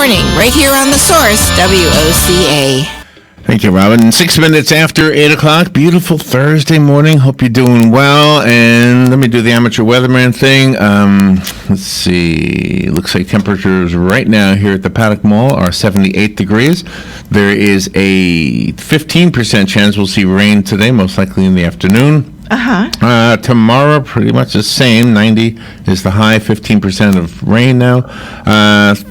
morning, right here on The Source, WOCA. Thank you, Robin. 6 minutes after 8 o'clock. Beautiful Thursday morning. Hope you're doing well. And let me do the amateur weatherman thing. Let's see. Looks like temperatures right now here at the Paddock Mall are 78 degrees. There is a 15% chance we'll see rain today, most likely in the afternoon. Tomorrow, pretty much the same. 90 is the high, 15% of rain now.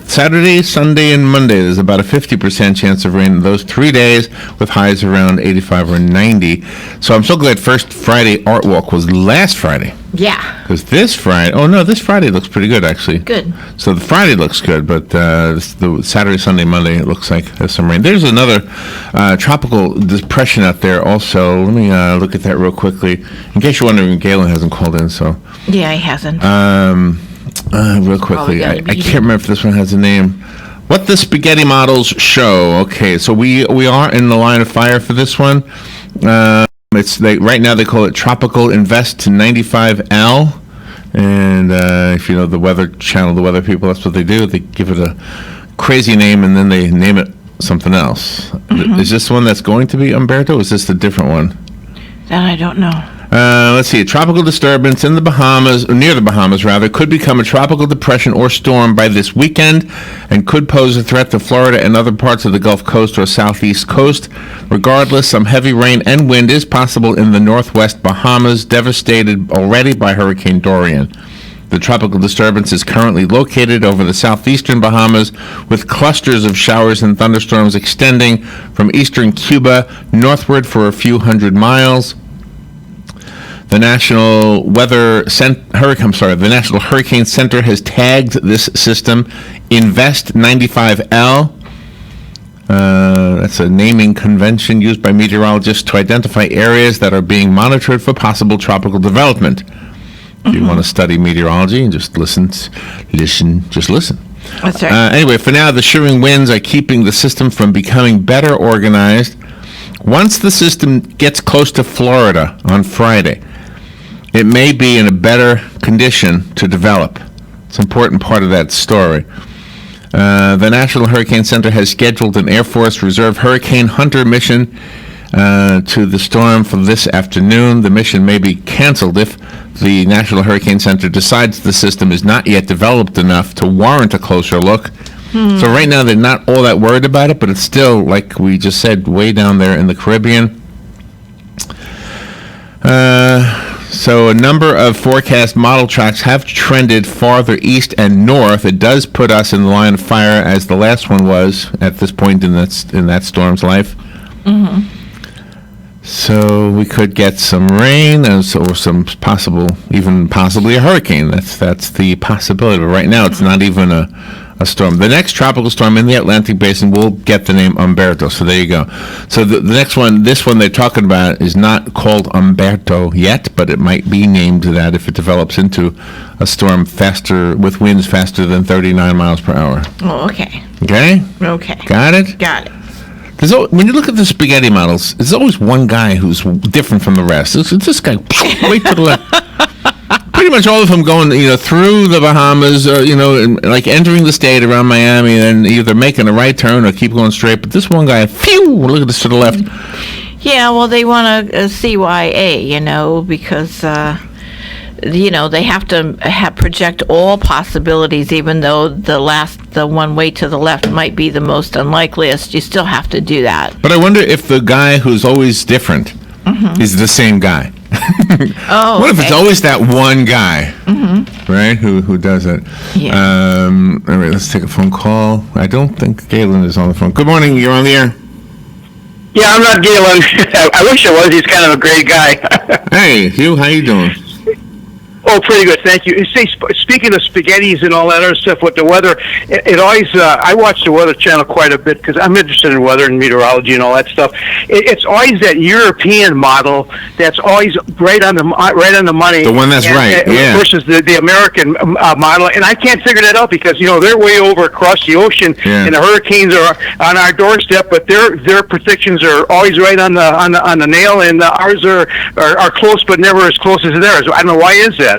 Saturday, Sunday, and Monday, there's about a 50% chance of rain those 3 days with highs around 85 or 90. So I'm so glad First Friday Art Walk was last Friday. Yeah. Because this Friday looks pretty good, actually. Good. So the Friday looks good, but the Saturday, Sunday, Monday, it looks like there's some rain. There's another tropical depression out there also. Let me look at that real quickly. In case you're wondering, Galen hasn't called in, so. Yeah, he hasn't. Real quickly, I can't remember if this one has a name. What the Spaghetti Models Show. Okay, so we are in the line of fire for this one. Right now they call it Tropical Invest to 95L, and if you know the Weather Channel, the weather people, that's what they do. They give it a crazy name and then they name it something else. Mm-hmm. Is this one that's going to be Umberto? Or is this a different one? That I don't know. Let's see. A tropical disturbance in the Bahamas, or near the Bahamas rather, could become a tropical depression or storm by this weekend and could pose a threat to Florida and other parts of the Gulf Coast or southeast coast. Regardless, some heavy rain and wind is possible in the northwest Bahamas, devastated already by Hurricane Dorian. The tropical disturbance is currently located over the southeastern Bahamas, with clusters of showers and thunderstorms extending from eastern Cuba northward for a few hundred miles. The National Hurricane Center has tagged this system Invest 95L. That's a naming convention used by meteorologists to identify areas that are being monitored for possible tropical development. If you want to study meteorology, just listen. That's right. Anyway, for now, the shearing winds are keeping the system from becoming better organized. Once the system gets close to Florida on Friday, it may be in a better condition to develop. It's an important part of that story. The National Hurricane Center has scheduled an Air Force Reserve Hurricane Hunter mission to the storm for this afternoon. The mission may be canceled if the National Hurricane Center decides the system is not yet developed enough to warrant a closer look. So right now they're not all that worried about it, but it's still, like we just said, way down there in the Caribbean. So a number of forecast model tracks have trended farther east and north. It does put us in the line of fire as the last one was at this point in that storm's life. Mm-hmm. So we could get some rain or some possibly a hurricane. That's the possibility. But right now it's not even a storm. The next tropical storm in the Atlantic Basin will get the name Umberto. So there you go. So the next one, this one they're talking about, is not called Umberto yet, but it might be named that if it develops into a storm with winds faster than 39 miles per hour. Oh, okay. Okay? Okay. Got it? Got it. When you look at the spaghetti models, there's always one guy who's different from the rest. It's this guy way to the left. Pretty much all of them going, through the Bahamas, like entering the state around Miami, and then either making a right turn or keep going straight. But this one guy, look at this to the left. Yeah, well, they want a CYA, because, they have to project all possibilities, even though the one way to the left might be the most unlikeliest. You still have to do that. But I wonder if the guy who's always different is the same guy. Oh, what if it's always that one guy, right, who does it? Yeah. All right, let's take a phone call. I don't think Galen is on the phone. Good morning, you're on the air. Yeah, I'm not Galen. I wish I was. He's kind of a great guy. Hey, Hugh, how you doing? Oh, pretty good, thank you. Say, speaking of spaghettis and all that other stuff with the weather, it always, I watch the Weather Channel quite a bit because I'm interested in weather and meteorology and all that stuff. It's always that European model that's always right on the money. The one that's right, yeah. Versus the American model, and I can't figure that out because they're way over across the ocean, and the hurricanes are on our doorstep, but their predictions are always right on the nail, and ours are close, but never as close as theirs. I don't know, why is that?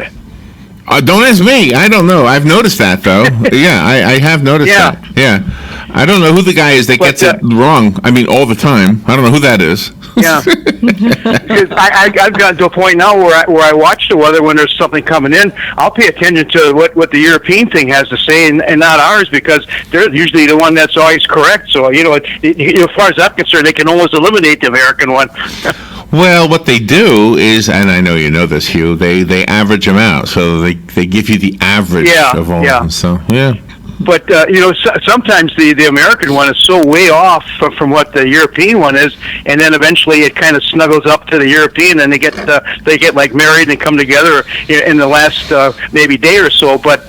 Don't ask me. I don't know. I've noticed that, though. Yeah, I have noticed that. Yeah. I don't know who the guy is that gets it wrong. I mean, all the time. I don't know who that is. Yeah. Because I've gotten to a point now where I watch the weather when there's something coming in. I'll pay attention to what the European thing has to say and not ours, because they're usually the one that's always correct. So, as far as I'm concerned, they can almost eliminate the American one. Well, what they do is, and I know you know this, Hugh, they average them out. So they give you the average of all of them. So, yeah. But sometimes the American one is so way off from what the European one is, and then eventually it kind of snuggles up to the European, and they get like married and come together in the last maybe day or so. But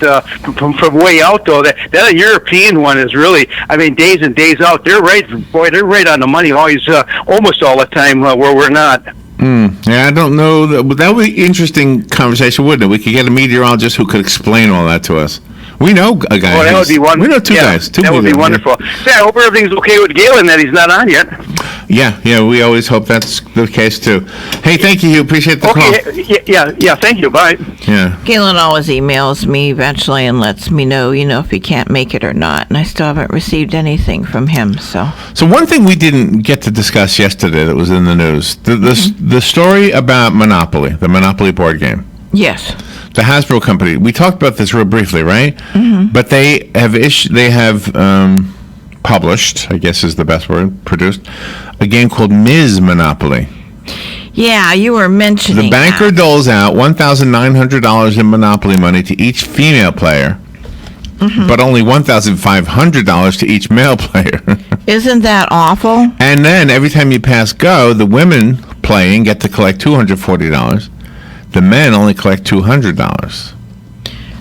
from way out though, that European one is really, I mean, days and days out. They're right on the money always, almost all the time where we're not. Yeah, I don't know. That would be an interesting conversation, wouldn't it? We could get a meteorologist who could explain all that to us. We know a guy. Oh, that would be wonderful. We know two guys. That would be wonderful. Yeah, I hope everything's okay with Galen, that he's not on yet. Yeah, we always hope that's the case, too. Hey, thank you, Hugh. Appreciate the call. Yeah, thank you. Bye. Yeah. Galen always emails me eventually and lets me know, if he can't make it or not, and I still haven't received anything from him, so. So one thing we didn't get to discuss yesterday that was in the news, the story about Monopoly, the Monopoly board game. Yes. The Hasbro company. We talked about this real briefly, right? Mm-hmm. But they have published, I guess is the best word, produced, a game called Ms. Monopoly. Yeah, you were mentioning the banker doles out $1,900 in Monopoly money to each female player, but only $1,500 to each male player. Isn't that awful? And then every time you pass go, the women playing get to collect $240. The men only collect $200.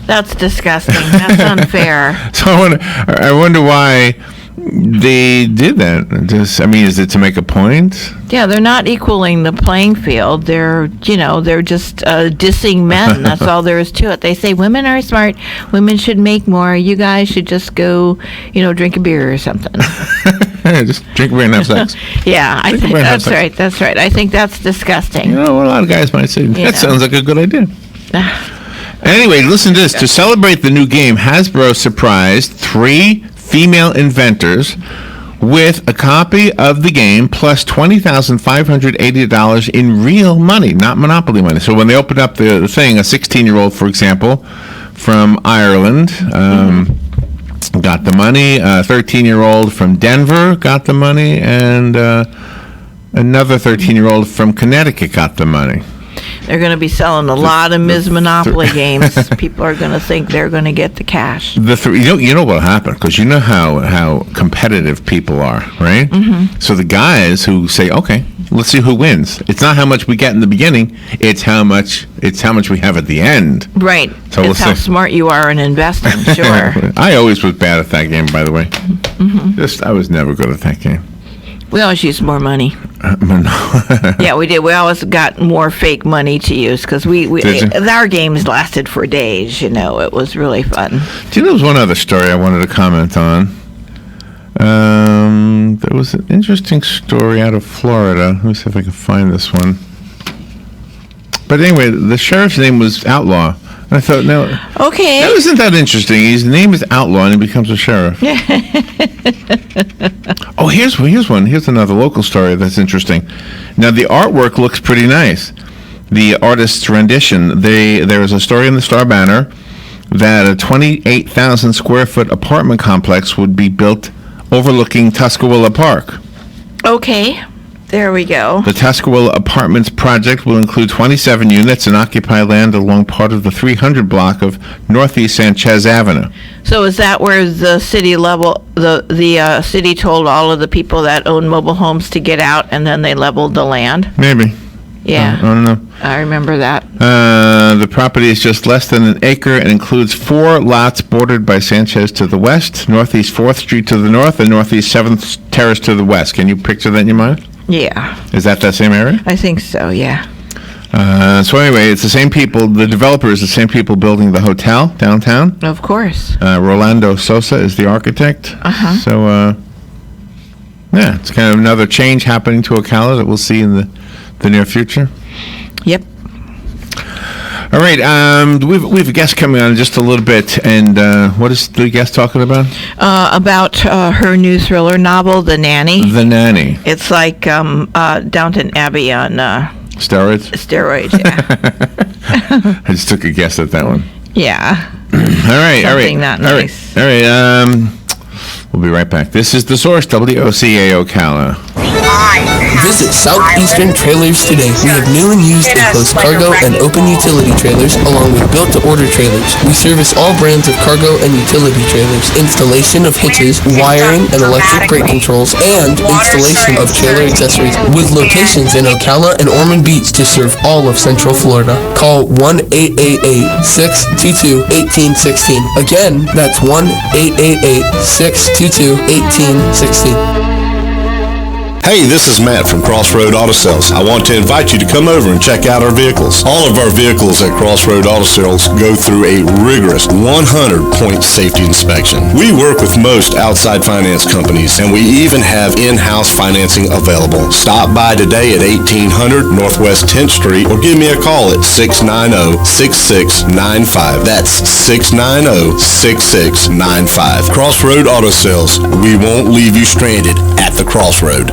That's disgusting. That's unfair. So I wonder why they did that. Is it to make a point? Yeah, they're not equaling the playing field. They're just dissing men. That's all there is to it. They say women are smart. Women should make more. You guys should just go, drink a beer or something. Just drink a beer and have sex. Yeah, I think that's right. That's right. I think that's disgusting. A lot of guys might say, that sounds like a good idea. Anyway, listen to this. To celebrate the new game, Hasbro surprised 3 female inventors with a copy of the game plus $20,580 in real money, not Monopoly money. So when they opened up the thing, a 16-year-old, for example, from Ireland, got the money. A 13-year-old from Denver got the money, and another 13-year-old from Connecticut got the money. They're going to be selling a lot of Ms. Monopoly games. People are going to think they're going to get the cash. You know what'll happen, because you know how competitive people are, right? Mm-hmm. So the guys who say, okay, let's see who wins. It's not how much we get in the beginning. It's how much we have at the end. Right. So it's how smart you are in investing. Sure. I always was bad at that game, by the way. Mm-hmm. I was never good at that game. We always used more money. Yeah, we did. We always got more fake money to use because our games lasted for days. It was really fun. Do you know, there was one other story I wanted to comment on? There was an interesting story out of Florida. Let me see if I can find this one. But anyway, the sheriff's name was Outlaw. I thought, no. Okay. That isn't that interesting. His name is Outlaw, and he becomes a sheriff. Oh, here's one. Here's another local story that's interesting. Now, the artwork looks pretty nice. The artist's rendition. There is a story in the Star Banner that a 28,000 square foot apartment complex would be built overlooking Tuscarora Park. Okay. There we go. The Tuscarora Apartments project will include 27 units and occupy land along part of the 300 block of Northeast Sanchez Avenue. So is that where the city the city told all of the people that own mobile homes to get out, and then they leveled the land? Maybe. Yeah. I don't know. I remember that. The property is just less than an acre and includes 4 lots bordered by Sanchez to the west, Northeast 4th Street to the north, and Northeast 7th Terrace to the west. Can you picture that in your mind? Yeah. Is that same area? I think so, yeah. So anyway, it's the same people, the developer is the same people building the hotel downtown. Of course. Rolando Sosa is the architect. Uh-huh. So, yeah, it's kind of another change happening to Ocala that we'll see in the near future. Yep. All right, we've a guest coming on in just a little bit, and what is the guest talking about? About her new thriller novel, The Nanny. The Nanny. It's like Downton Abbey on Steroids? steroids, yeah. I just took a guess at that one. Yeah. All right. Something not nice. All right, we'll be right back. This is The Source, WOCA Ocala. Visit Southeastern Trailers today. We have new and used enclosed cargo and open utility trailers, along with built-to-order trailers. We service all brands of cargo and utility trailers, installation of hitches, wiring and electric brake controls, and installation of trailer accessories, with locations in Ocala and Ormond Beach to serve all of Central Florida. Call 1-888-622-1816. Again, that's 1-888-622-1816. Hey, this is Matt from Crossroad Auto Sales. I want to invite you to come over and check out our vehicles. All of our vehicles at Crossroad Auto Sales go through a rigorous 100-point safety inspection. We work with most outside finance companies, and we even have in-house financing available. Stop by today at 1800 Northwest 10th Street or give me a call at 690-6695. That's 690-6695. Crossroad Auto Sales. We won't leave you stranded at the crossroad.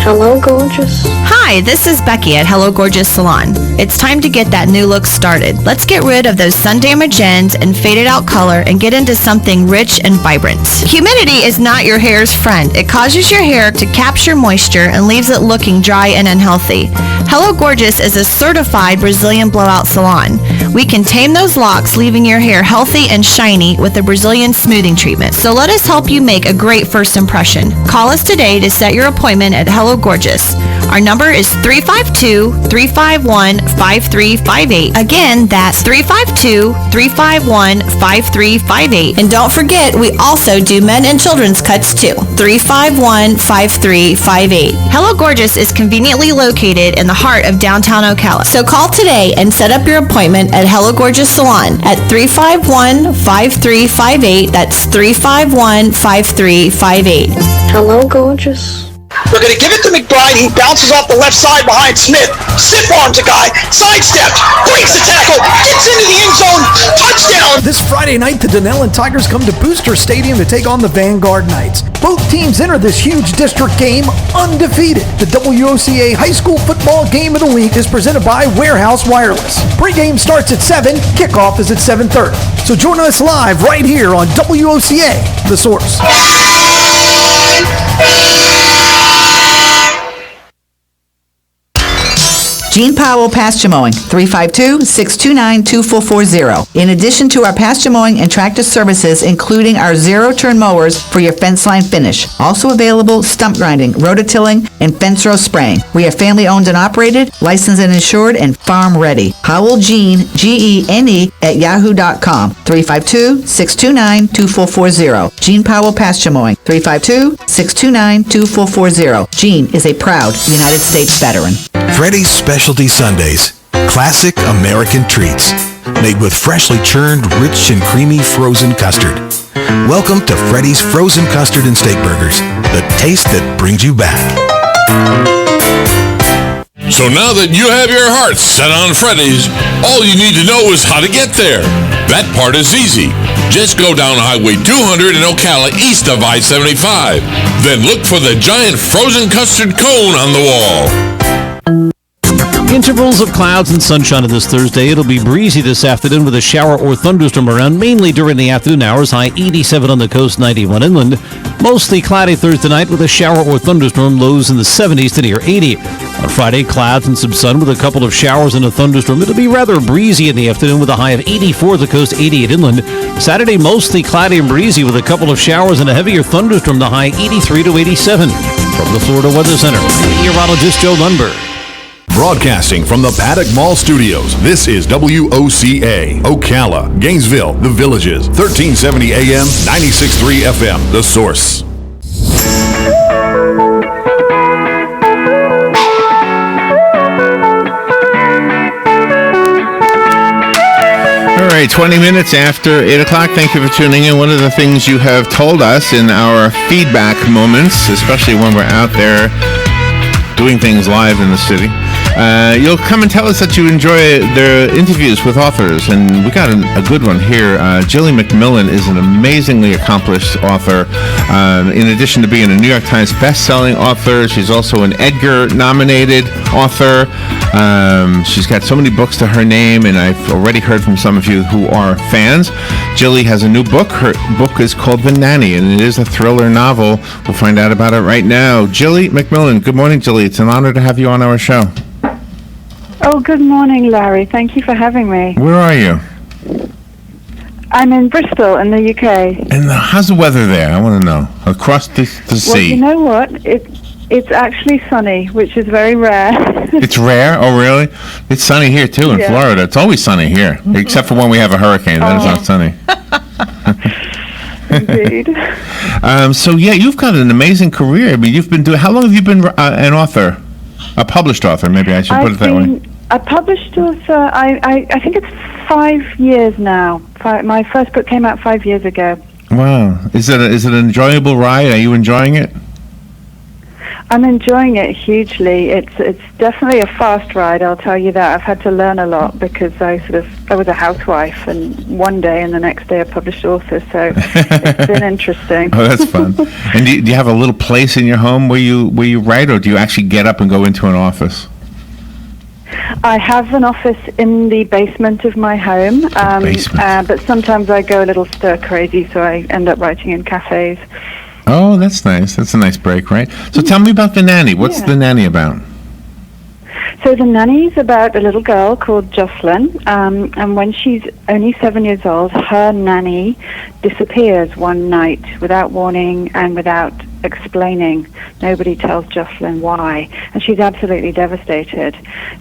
Hello, gorgeous. Hi, this is Becky at Hello Gorgeous Salon. It's time to get that new look started. Let's get rid of those sun damaged ends and faded out color and get into something rich and vibrant. Humidity is not your hair's friend. It causes your hair to capture moisture and leaves it looking dry and unhealthy. Hello Gorgeous is a certified Brazilian blowout salon. We can tame those locks, leaving your hair healthy and shiny with a Brazilian smoothing treatment. So let us help you make a great first impression. Call us today to set your appointment at Hello Gorgeous. Our number is 352-351-5358. Again, that's 352-351-5358. And don't forget, we also do men and children's cuts too. 351-5358. Hello Gorgeous is conveniently located in the heart of downtown Ocala. So call today and set up your appointment at Hello Gorgeous Salon at 351-5358. That's 351-5358. Hello, gorgeous. We're going to give it to McBride. He bounces off the left side behind Smith. Stiff arms a guy. Sidesteps. Breaks the tackle. Gets into the end zone. Touchdown. This Friday night, the Denellen Tigers come to Booster Stadium to take on the Vanguard Knights. Both teams enter this huge district game undefeated. The WOCA High School Football Game of the Week is presented by Warehouse Wireless. Pre-game starts at 7. Kickoff is at 7:30. So join us live right here on WOCA, The Source. Gene Powell Pasture Mowing, 352-629-2440. In addition to our pasture mowing and tractor services, including our zero-turn mowers for your fence line finish. Also available, stump grinding, rototilling, and fence row spraying. We are family owned and operated, licensed and insured, and farm ready. Howell Gene, Gene, at yahoo.com, 352-629-2440. Gene Powell Pasture Mowing, 352-629-2440. Gene is a proud United States veteran. Freddy's Specialty Sundays. Classic American treats. Made with freshly churned, rich and creamy frozen custard. Welcome to Freddy's Frozen Custard and Steak Burgers. The taste that brings you back. So now that you have your heart set on Freddy's, all you need to know is how to get there. That part is easy. Just go down Highway 200 in Ocala east of I-75. Then look for the giant frozen custard cone on the wall. Intervals of clouds and sunshine this Thursday. It'll be breezy this afternoon with a shower or thunderstorm around, mainly during the afternoon hours. High 87 on the coast, 91 inland. Mostly cloudy Thursday night with a shower or thunderstorm, lows in the 70s to near 80. On Friday, clouds and some sun with a couple of showers and a thunderstorm. It'll be rather breezy in the afternoon with a high of 84 at the coast, 88 inland. Saturday, mostly cloudy and breezy with a couple of showers and a heavier thunderstorm, the high 83 to 87. From the Florida Weather Center, meteorologist Joe Lundberg. Broadcasting from the Paddock Mall Studios, this is WOCA, Ocala, Gainesville, The Villages, 1370 AM, 96.3 FM, The Source. All right, 20 minutes after 8 o'clock. Thank you for tuning in. One of the things you have told us in our feedback moments, especially when we're out there doing things live in the city, You'll come and tell us that you enjoy the interviews with authors, and we got a good one here. Gilly Macmillan is an amazingly accomplished author. In addition to being a New York Times best-selling author, she's also an Edgar-nominated author. She's got so many books to her name, and I've already heard from some of you who are fans. Gilly has a new book. Her book is called The Nanny, and it is a thriller novel. We'll find out about it right now. Gilly Macmillan. Good morning, Gilly. It's an honor to have you on our show. Oh, good morning, Larry. Thank you for having me. Where are you? I'm in Bristol, in the UK. And how's the weather there? I want to know. Across the sea. Well, you know what? It's actually sunny, which is very rare. It's rare? Oh, really? It's sunny here, too, in Florida. It's always sunny here, except for when we have a hurricane. Then it's not sunny. Indeed. So, yeah, you've got an amazing career. I mean, you've been doing... How long have you been an author? A published author, maybe I should put it that way. A published author, I think it's 5 years now. My first book came out 5 years ago. Wow. Is it an enjoyable ride? Are you enjoying it? I'm enjoying it hugely. It's definitely a fast ride, I'll tell you that. I've had to learn a lot because I was a housewife, and one day and the next day a published author, so it's been interesting. Oh, that's fun. And do you have a little place in your home where you write, or do you actually get up and go into an office? I have an office in the basement of my home, but sometimes I go a little stir crazy, so I end up writing in cafes. Oh, that's nice. That's a nice break, right? So tell me about The Nanny. What's The Nanny about? So The Nanny is about a little girl called Jocelyn, and when she's only 7 years old, her nanny disappears one night without warning and without explaining. Nobody tells Jocelyn why, and she's absolutely devastated.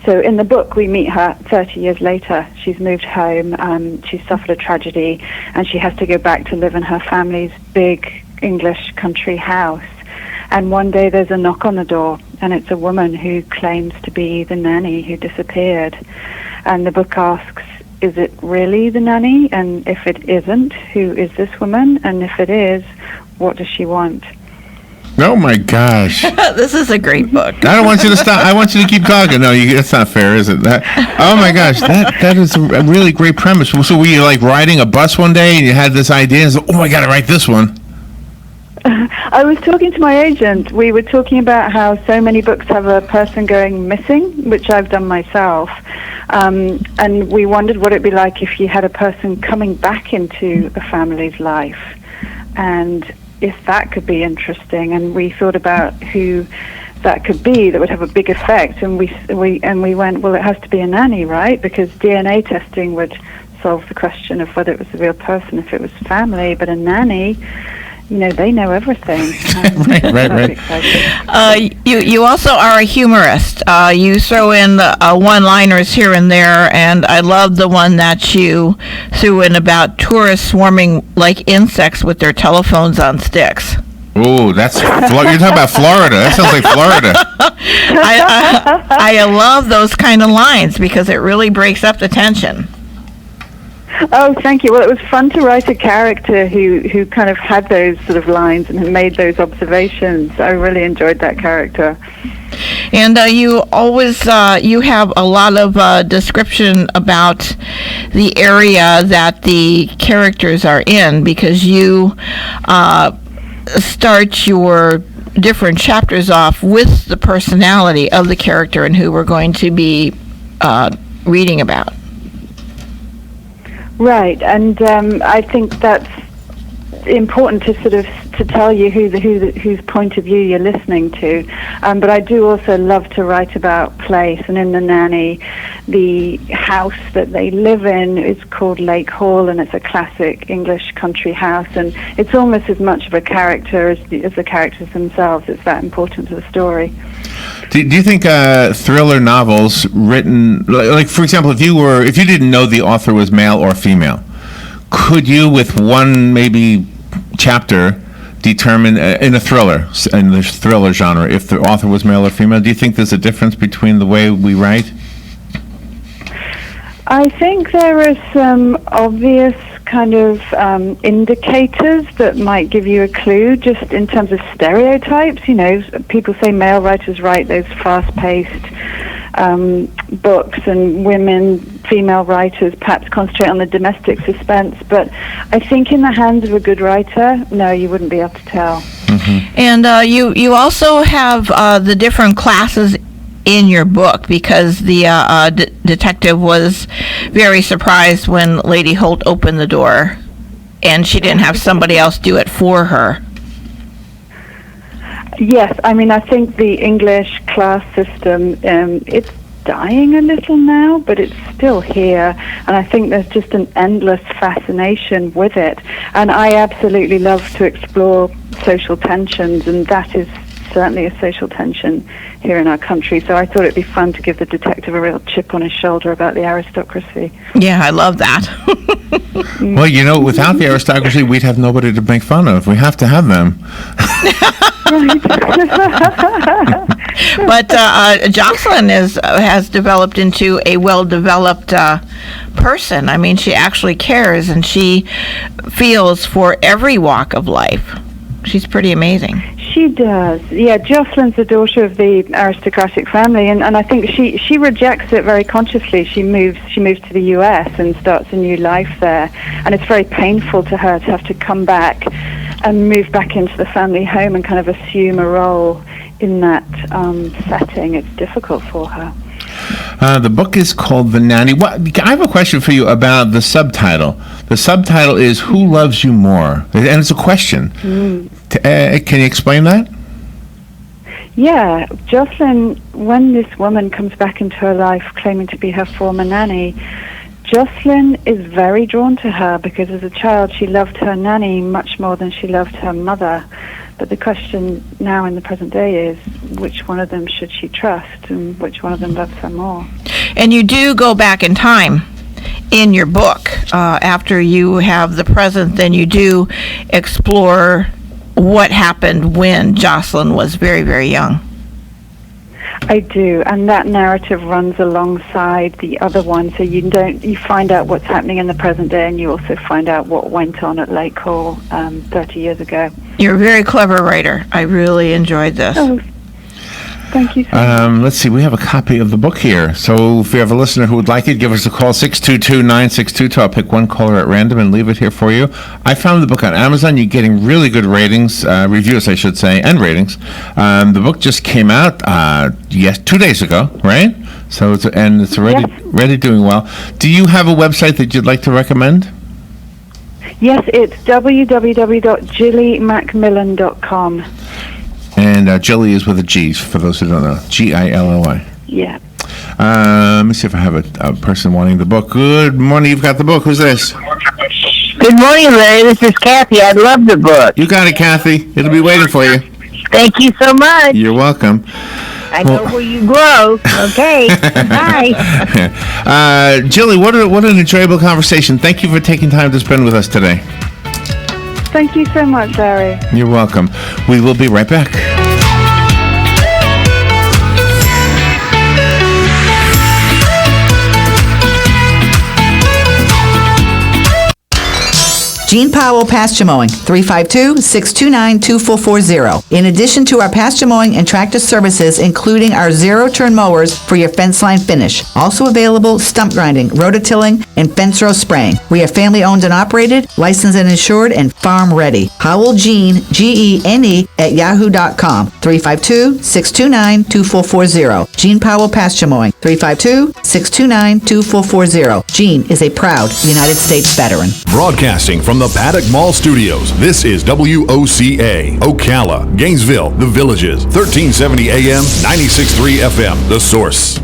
So in the book, we meet her 30 years later. She's moved home, she's suffered a tragedy, and she has to go back to live in her family's big English country house. And one day there's a knock on the door, and it's a woman who claims to be the nanny who disappeared. And the book asks, is it really the nanny? And if it isn't, who is this woman? And if it is, what does she want? Oh my gosh! This is a great book. I don't want you to stop. I want you to keep talking. No, that's not fair, is it? Oh my gosh, that is a really great premise. So were you like riding a bus one day and you had this idea and said, "Oh, I got to write this one"? I was talking to my agent. We were talking about how so many books have a person going missing, which I've done myself. And we wondered what it'd be like if you had a person coming back into a family's life, and if that could be interesting. And we thought about who that could be that would have a big effect. And we went, well, it has to be a nanny, right? Because DNA testing would solve the question of whether it was a real person if it was family. But a nanny, you know, they know everything. Right. You also are a humorist. You throw in one-liners here and there, and I love the one that you threw in about tourists swarming like insects with their telephones on sticks. Oh, you're talking about Florida. That sounds like Florida. I love those kind of lines because it really breaks up the tension. Oh, thank you. Well, it was fun to write a character who kind of had those sort of lines and made those observations. I really enjoyed that character. And you always you have a lot of description about the area that the characters are in, because you start your different chapters off with the personality of the character and who we're going to be reading about. Right, and I think that's important to sort of to tell you whose point of view you're listening to. But I do also love to write about place, and in The Nanny, the house that they live in is called Lake Hall, and it's a classic English country house, and it's almost as much of a character as the characters themselves. It's that important to the story. Do you think thriller novels written, like for example, if you didn't know the author was male or female, could you, with one maybe chapter, determine in the thriller genre if the author was male or female? Do you think there's a difference between the way we write? I think there are some obvious kind of indicators that might give you a clue, just in terms of stereotypes. You know, people say male writers write those fast-paced books, and female writers perhaps concentrate on the domestic suspense. But I think in the hands of a good writer, no, you wouldn't be able to tell. And you also have the different classes in your book, because the detective was very surprised when Lady Holt opened the door and she didn't have somebody else do it for her. Yes, I mean, I think the English class system, it's dying a little now, but it's still here, and I think there's just an endless fascination with it. And I absolutely love to explore social tensions, and that is certainly a social tension here in our country. So I thought it'd be fun to give the detective a real chip on his shoulder about the aristocracy. Yeah, I love that. Well, without the aristocracy, we'd have nobody to make fun of. We have to have them. But Jocelyn has developed into a well-developed person. I mean, she actually cares, and she feels for every walk of life. She's pretty amazing. She does. Yeah, Jocelyn's the daughter of the aristocratic family, and I think she rejects it very consciously. She moves to the US and starts a new life there, and it's very painful to her to have to come back and move back into the family home and kind of assume a role in that setting. It's difficult for her. The book is called The Nanny. I have a question for you about the subtitle. The subtitle is Who Loves You More? And it's a question. Can you explain that? Yeah, Jocelyn, when this woman comes back into her life claiming to be her former nanny, Jocelyn is very drawn to her because as a child she loved her nanny much more than she loved her mother. But the question now in the present day is, which one of them should she trust, and which one of them loves her more? And you do go back in time in your book. After you have the present, then you do explore what happened when Jocelyn was very, very young. I do, and that narrative runs alongside the other one, so you find out what's happening in the present day, and you also find out what went on at Lake Hall 30 years ago. You're a very clever writer. I really enjoyed this. Oh, thank you so much. Let's see, we have a copy of the book here. So if you have a listener who would like it, give us a call, 622-962. I'll pick one caller at random and leave it here for you. I found the book on Amazon. You're getting really good ratings, reviews, I should say, and ratings. The book just came out 2 days ago, right? So it's already doing well. Do you have a website that you'd like to recommend? Yes, it's www.gillymacmillan.com. And Gilly is with a G, for those who don't know. Gilly. Yeah. Let me see if I have a person wanting the book. Good morning, you've got the book. Who's this? Good morning, Larry. This is Kathy. I love the book. You got it, Kathy. It'll be waiting for you. Thank you so much. You're welcome. I know where you grow. Okay. Bye. Gilly, what an enjoyable conversation. Thank you for taking time to spend with us today. Thank you so much, Larry. You're welcome. We will be right back. Gene Powell Pasture Mowing, 352-629-2440. In addition to our pasture mowing and tractor services, including our zero-turn mowers for your fence line finish. Also available, stump grinding, rototilling, and fence row spraying. We are family-owned and operated, licensed and insured, and farm-ready. Howell Gene, Gene, @yahoo.com, 352-629-2440. Gene Powell Pasture Mowing, 352-629-2440. Gene is a proud United States veteran. Broadcasting from the Paddock Mall Studios, this is WOCA, Ocala, Gainesville, The Villages, 1370 AM, 96.3 FM, The Source.